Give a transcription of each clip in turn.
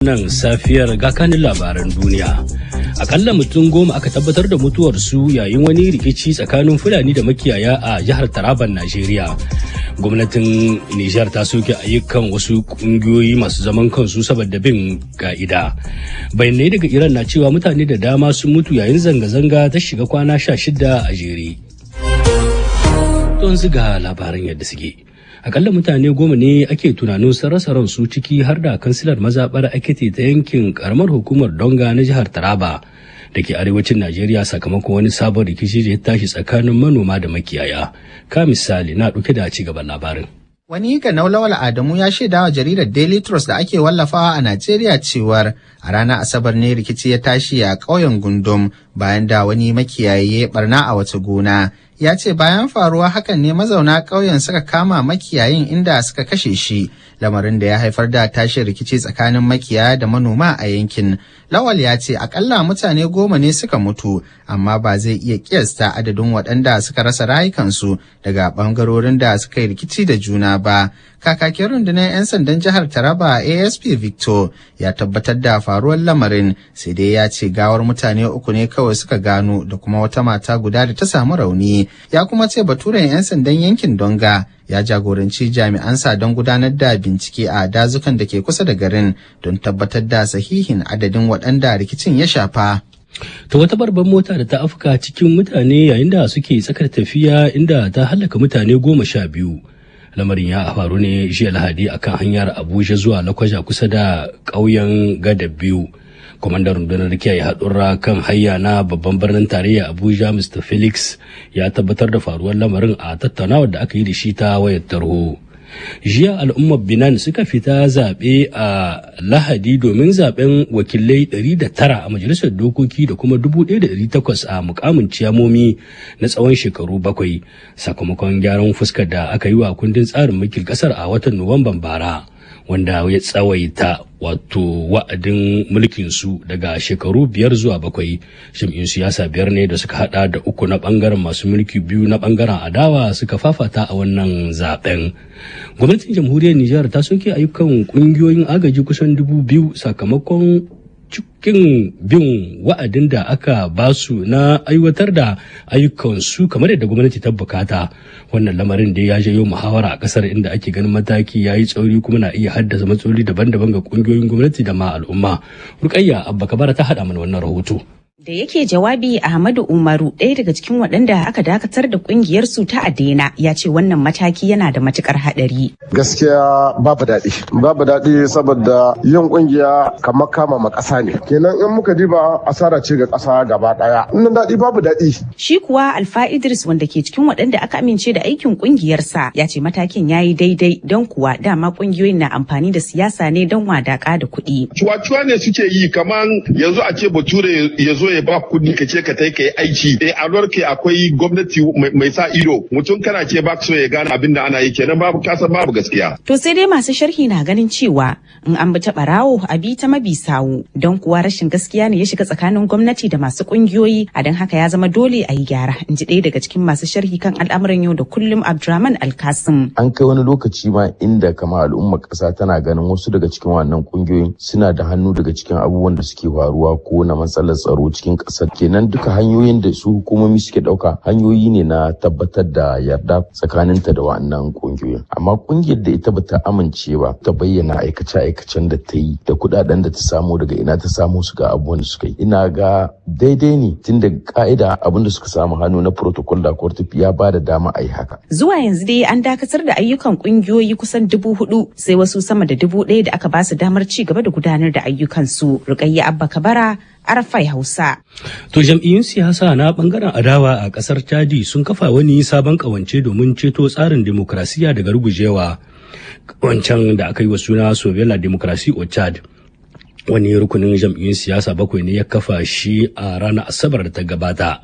Nan safiyar ga kanin labaran duniya. Akalla mutum 10 aka tabbatar da mutuwarsu yayin wani rikici tsakanin Fulani da makiyaya a jihar Taraban, Najeriya. Gwamnatin Nijar ta soke ayyukan wasu kungiyoyi masu zaman kansu saboda bin ka'ida. Bayanai daga Iran na cewa mutane da dama sun mutu yayin zanga-zanga ta shiga kwana 16 a jere. Don ziga labaran yadda suke. Akalla mutane 10 ne ake tunanin sun rasa ransu ciki har da kansilar mazaɓar Akiti ta yankin karamar hukumar Donga na jihar Taraba da ke arewacin Najeriya sakamakon wani sabon rikici da ya tashi tsakanin manoma da makiyaya. Ka misali na ɗauke da ci gaban labarin. Wani Lawal Adamu ya shaida wa jaridar Daily Trust da ake wallafawa a Najeriya cewar a ranar Asabar ne rikici ya tashi a ƙauyen Gundum bayan da wani makiyayi ya barna a wata gona. Ya ce bayan faruwa hakan ne mazauna ƙauyen suka kama makiyayin inda suka kashe shi, lamarin da ya haifar da tashin rikici tsakanin makiyaya da manoma a yankin. Lawal ya ce akalla mutane 10 ne suka mutu, amma ba zai iya kiyasta adadin waɗanda suka rasa rayukansu daga ɓangarorin da suka yi rikici da juna ba. Kakakin rundunar 'yan sandan jihar Taraba ASP Victor ya tabbatar da faruwar lamarin, sai dai ya ce gawar mutane 3 ne kawai suka gano da kuma wata mata guda da ta samu rauni. Ya kuma ce baturen 'yan sandan yankin Donga ya jagoranci jami'ansa don gudanar da bincike a dazukan da ke kusa da garin don tabbatar da sahihin adadin waɗanda rikicin ya shafa. Ta wata babbar mota da ta afka cikin mutane yayin da suke tsakar tafiya inda ta halaka mutane 12. Lamarin ya faru ne jiya Lahadi akan hanyar Abuja zuwa Lakwaja kusa da ƙauyen Gada biyu. Kwamandan rundunar kiyaye haɗurra kan hayya na babban birnin tarayya Abuja Mr. Felix ya tabbatar da faruwar lamarin a tattaunawar da aka yi da shi ta wayar tarho. Jiya al'ummar Benin suka fita zaɓe a Lahadi domin zaɓen wakilai 109 a majalisar dokoki da kuma 1,800 a mukamin ciyamomi na tsawon shekaru 7 sakamakon gyaran fuskar da aka yi wa kundin tsarin mulkin ƙasar a watan Nuwamban bara, wanda ya tsawaita wa'adin mulkinsu daga shekaru 5 zuwa 7. Jam'iyyun siyasa 5 ne da suka hada da 3 na bangaren masu mulki, 2 na bangaren adawa suka fafata a wannan zaben. Gwamnatin jamhuriyar Nijar ta soke ayyukan kungiyoyin agaji kusan 2,000 sakamakon cikin bin wa'adin da aka basu na aiwatar da ayyukansu kamar yadda gwamnati ta bukata. Wannan lamarin da ya jayo muhawara a kasar inda ake ganin mataki ya yi tsauri kuma na iya haddasa matsaloli daban-daban ga kungiyoyin gwamnati da ma al'umma. Rukayya Abba Kabara ta haɗa mana wannan rahoto. Da yake jawabi Ahmadu Umaru, ɗaya daga cikin waɗanda aka dakatar da ƙungiyar su ta Adena, ya ce wannan mataki yana da matukar haɗari. Gaskiya babu daɗi saboda yin ƙungiya kamar kama ma ƙasa ne. Kenan in muka diba asara ce ga ƙasa gaba ɗaya. Nan daɗi babu daɗi. Shi kuwa Alfa Idris wanda ke cikin waɗanda aka amince da aikin ƙungiyarsa ya ce matakin ya yi daidai don kuwa dama ƙungiyoyin na amfani da siyasa ne don wadaƙa da kuɗi. Cuwa-cuwa ne suke yi kamar yanzu a ce bature ya zo ya ba kudi ka ce ka tai ka yi aiki a ke akwai gwamnati mai sa ido mutum kana ce ba so ya gane abin da ana yi kenan babu kasa babu gaskiya. To sai dai masu sharhi na ganin cewa in an bi ta barawo a bi ta mabi sawu, don kuwa rashin gaskiya ne ya shiga tsakanin gwamnati da masu kungiyoyi, a don haka ya zama dole a yi gyara, in ji ɗaya daga cikin masu sharhi kan al'amuran yau da kullum Abdurrahman Alkasim. An kai wani lokaci ma inda kama al'ummar ƙasa tana ganin wasu daga cikin wannan kungiyoyin suna da hannu daga cikin abubuwan da suke faruwa ko na matsalar tsaro cikin ƙasar. Kenan duka hanyoyin da su hukumomi suke ɗauka hanyoyi ne na tabbatar da yarda tsakaninta da wannan ƙungiyoyin. Amma ƙungiyar da ita bata amince ba ta bayyana aikace-aikacen da ta yi da kuɗaɗen da ta samu daga ina ta samu su ga abubuwan da suka yi. Ina ga daidai ne tun da ka'ida abin da suka samu hannu na protocol da court ya ba da dama a yi haka. Zuwa yanzu dai an dakatar da ayyukan ƙungiyoyi kusan 4,000 sai wasu sama da 1,000 da aka ba su damar ci gaba da gudanar da ayyukansu. Rukayya Abba Kabara, Arafai Hausa. To jam'iyyun siyasa na bangaren adawa a kasar Chadi sun kafa wani sabon kawance domin ceto tsarin demokrasiya daga rugujewa. Wancan da aka yi wa suna Sovela Demokrasi o Chad. Wani rukunin jam'iyyun siyasa 7 ne ya kafa shi a ranar Asabar da ta gabata.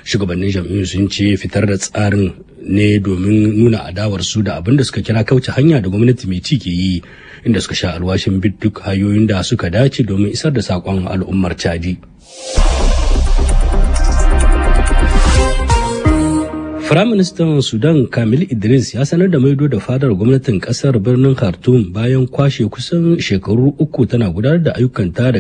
Shugabannin jam'iyyun sun ce fitar da tsarin ne domin nuna adawarsu da abin da suka kira kauce hanya da gwamnati mai ci ke yi, inda suka sha alwashin bin duk hanyoyin da suka dace domin isar da saƙon al'ummar Chadi. Firaministan Sudan Kamil Idris ya sanar da maido da fadar gwamnatin kasar birnin Khartoum bayan kwashe kusan shekaru 3 tana gudanar da ayyukanta da